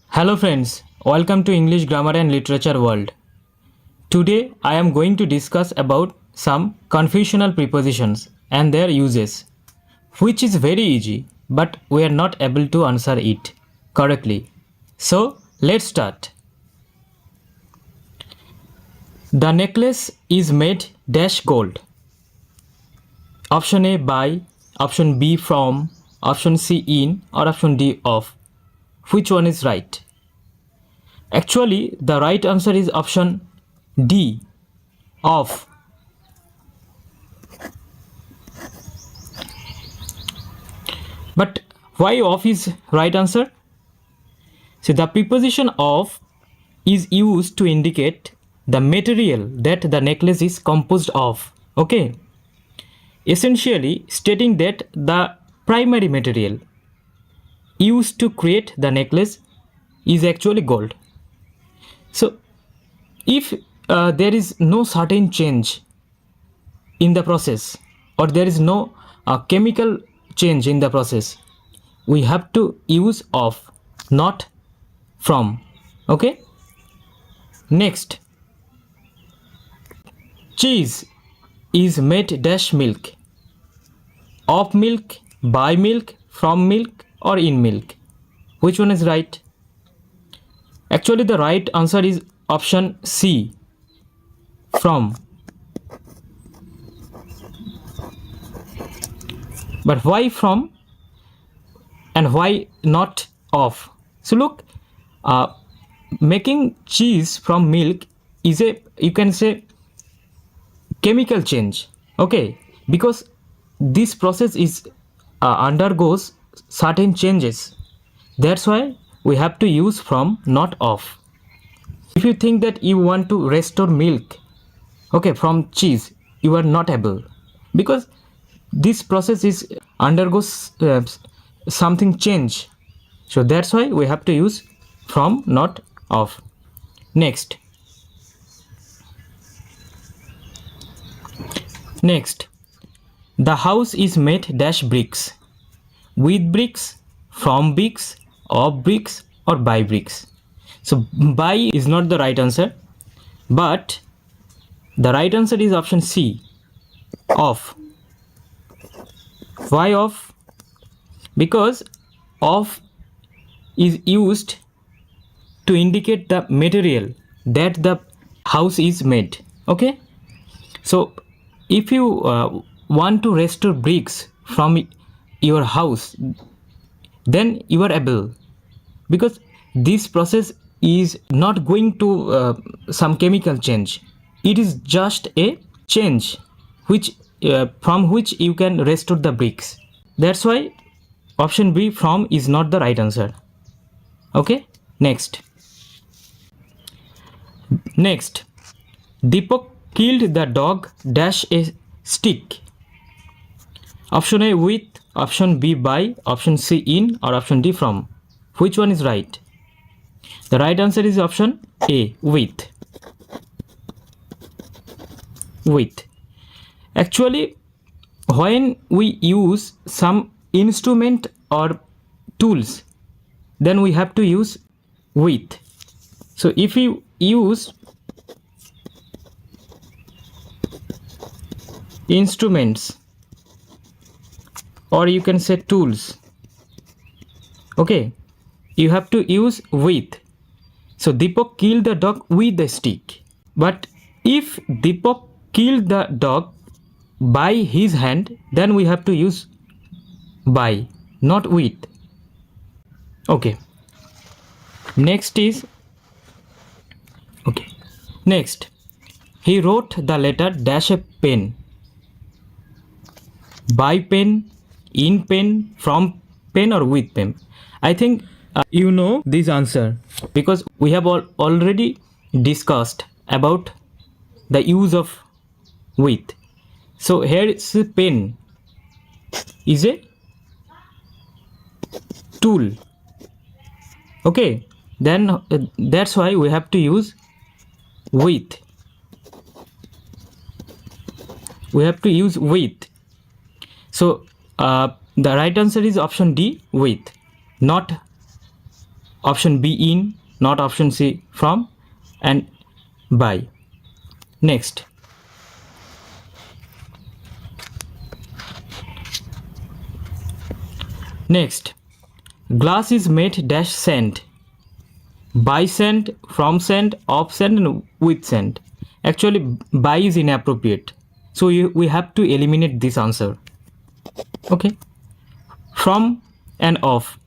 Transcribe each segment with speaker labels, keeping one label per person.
Speaker 1: Hello friends, welcome to English Grammar and Literature World. Today I am going to discuss about some confusional prepositions and their uses, which is very easy but we are not able to answer it correctly. So let's start. The necklace is made dash gold. Option A by, option B from, option C in or option D of. Which one is right? Actually, the right answer is option D, of. But why of is right answer? See, the preposition of is used to indicate the material that the necklace is composed of. Okay? Essentially stating that the primary material used to create the necklace is actually gold. So if there is no certain change in the process or there is no chemical change in the process, we have to use of, not from. Okay. Next, cheese is made dash milk. Of milk, by milk, from milk or in milk. Which one is right? Actually the right answer is option C, from. But why from and why not of? So look, making cheese from milk is a, you can say, chemical change. Okay, because this process is undergoes certain changes. That's why we have to use from, not of. If you think that you want to restore milk, okay, from cheese, you are not able, because this process is undergoes something change. So that's why we have to use from, not of. Next, the house is made dash bricks. With bricks, from bricks, of bricks or by bricks. So by is not the right answer, but the right answer is option C, of. Why of? Because of is used to indicate the material that the house is made. Okay, so if you want to restore bricks from your house, then you are able, because this process is not going to some chemical change. It is just a change which from which you can restore the bricks. That's why option B, from, is not the right answer. Okay. Next, Deepak killed the dog dash a stick. Option A with, option B by, option C in or option D from. Which one is right? The right answer is option A, with. Actually, when we use some instrument or tools, then we have to use with. So if you use instruments, or you can say tools, okay, you have to use with. So Deepak killed the dog with a stick. But if Deepak killed the dog by his hand, then we have to use by, not with. Okay. Next, he wrote the letter dash a pen. By pen, in pen, from pen or with pen. I think you know this answer, because we have already discussed about the use of with. So here is a pen is a tool. Okay, then that's why we have to use with. We have to use with. So the right answer is option D, with, not option B, in, not option C, from, and by. Next. Next. Glass is made dash sand. By sand, from sand, of sand, and with sand. Actually, by is inappropriate. So we have to eliminate this answer. Okay. From and of.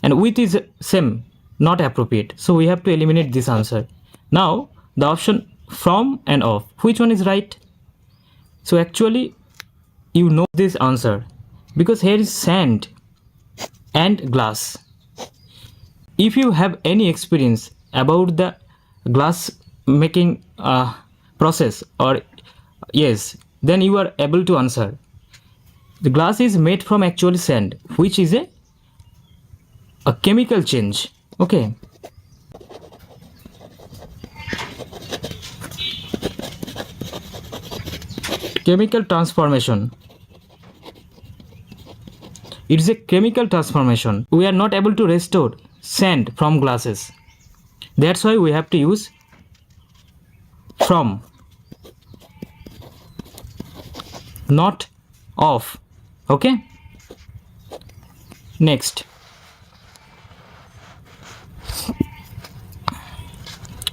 Speaker 1: And with is same, not appropriate. So we have to eliminate this answer. Now, the option from and of. Which one is right? So actually, you know this answer. Because here is sand and glass. If you have any experience about the glass making process, or yes, then you are able to answer. The glass is made from actually sand, which is a chemical change. Okay. Chemical transformation. It is a chemical transformation. We are not able to restore sand from glasses. That's why we have to use from, not of. Okay. Next.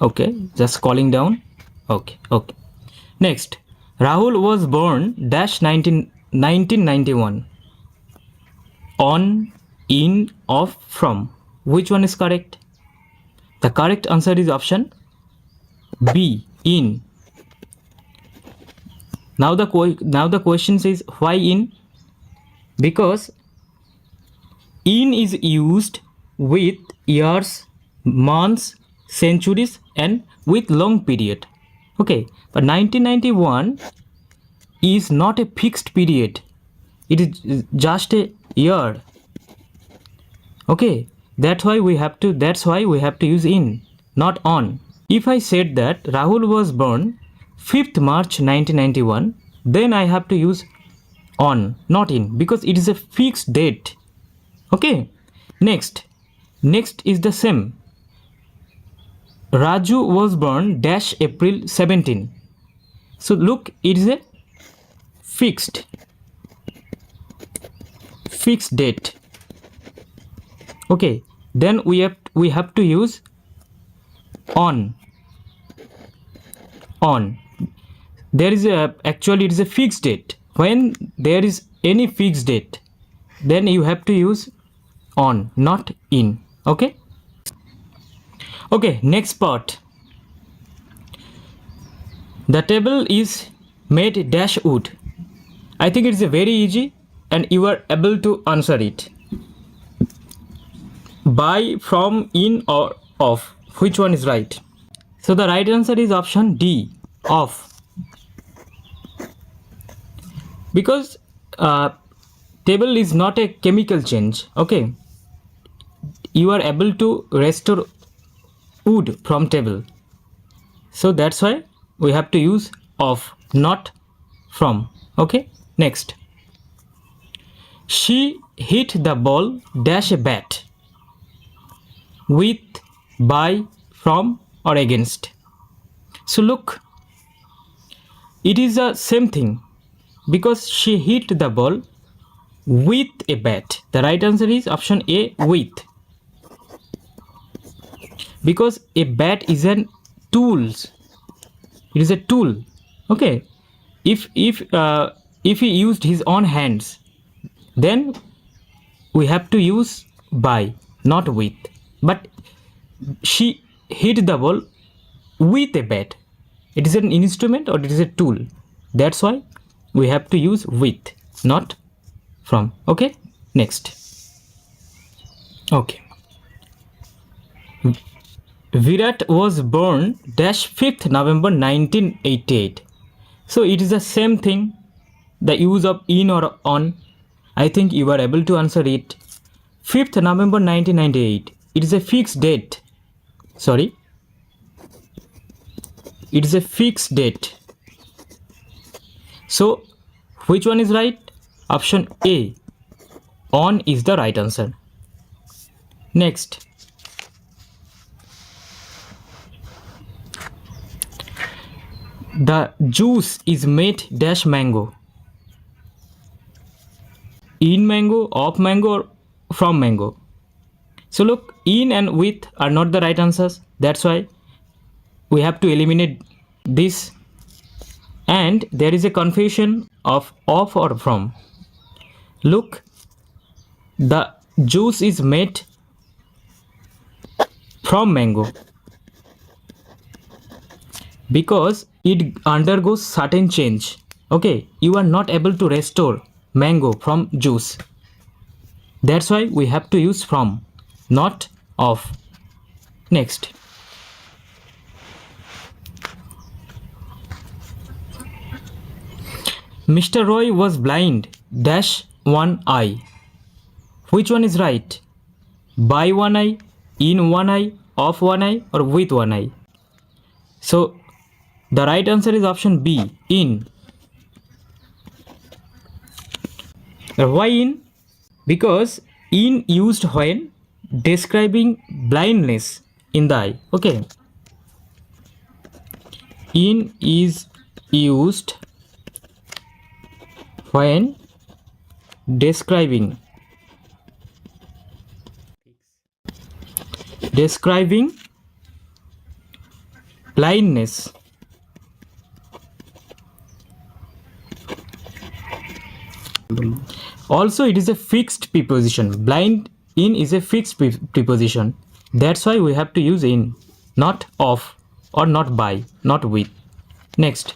Speaker 1: Okay, just calling down. Okay. Next. Rahul was born dash 1991. On, in, of, from. Which one is correct? The correct answer is option B, in. Now the question says why in? Because in is used with years, months, centuries, and with long period. Okay, but 1991 is not a fixed period. It is just a year. Okay, that's why we have to use in, not on. If I said that Rahul was born 5th March 1991, then I have to use on, not in, because it is a fixed date. Okay. Next is the same. Raju was born dash April 17. So look, it is a fixed date. Okay, then we have to use on. There is actually it is a fixed date. When there is any fixed date, then you have to use on, not in. Okay. Next part. The table is made dash wood. I think it is a very easy and you are able to answer it. By, from, in, or of. Which one is right? So the right answer is option D, of. Because table is not a chemical change. Okay, you are able to restore wood from table, so that's why we have to use of, not from. Okay. Next. She hit the ball dash a bat. With, by, from, or against. So look, it is the same thing, because she hit the ball with a bat. The right answer is option A, with. Because a bat is an tools. It is a tool. Okay. If he used his own hands, then we have to use by, not with. But she hit the ball with a bat. It is an instrument or it is a tool. That's why we have to use with, not from. Okay. Next. Okay. Virat was born dash 5th November 1988. So it is the same thing, the use of in or on. I think you are able to answer it. 5th November 1998. It is a fixed date. Sorry. It is a fixed date. So which one is right? Option A. on is the right answer. Next, the juice is made dash mango. In mango, of mango, or from mango. So look, in and with are not the right answers. That's why we have to eliminate this. And there is a confusion of or from. Look, the juice is made from mango because it undergoes certain change. Okay, you are not able to restore mango from juice. That's why we have to use from, not of. Next, Mr. Roy was blind dash one eye. Which one is right? By one eye, in one eye, of one eye, or with one eye? So the right answer is option B, in. Why in? Because in used when describing blindness in the eye. Okay. In is used when describing blindness. Also, it is a fixed preposition. Blind in is a fixed preposition. That's why we have to use in, not of, or not by, not with. Next,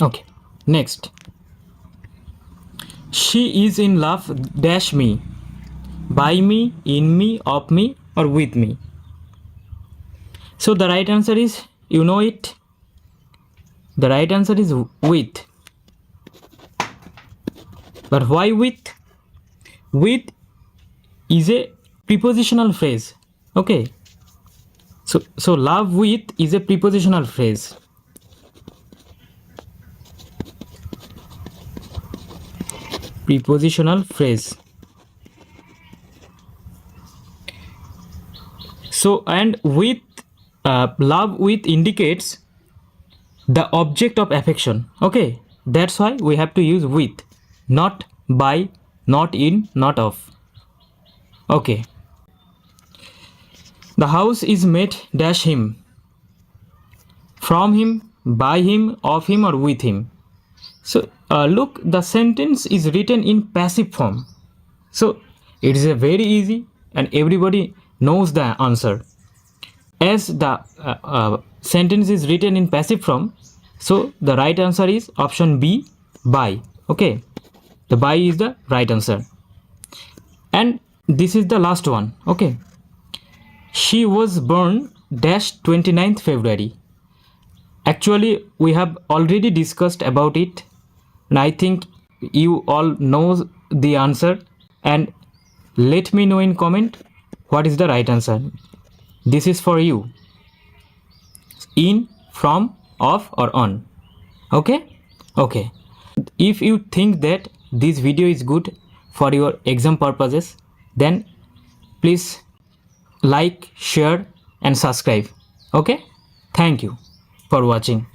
Speaker 1: okay, next, she is in love dash me. By me, in me, of me, or with me. So the right answer is, you know it, the right answer is with. But why with? With is a prepositional phrase. Okay, so love with is a prepositional phrase. Prepositional phrase. So, and with, love with indicates the object of affection. Okay, that's why we have to use with, not by, not in, not of. Okay, the house is made dash him. From him, by him, of him, or with him. So look, the sentence is written in passive form. So it is a very easy and everybody knows the answer. As the sentence is written in passive form, so the right answer is option B, by. Okay, the by is the right answer. And this is the last one. Okay, she was born dash 29th February. Actually, we have already discussed about it, and I think you all know the answer. And let me know in comment what is the right answer. This is for you. In, from, of, or on. Okay? Okay. If you think that this video is good for your exam purposes, then please like, share and subscribe. Okay? Thank you for watching.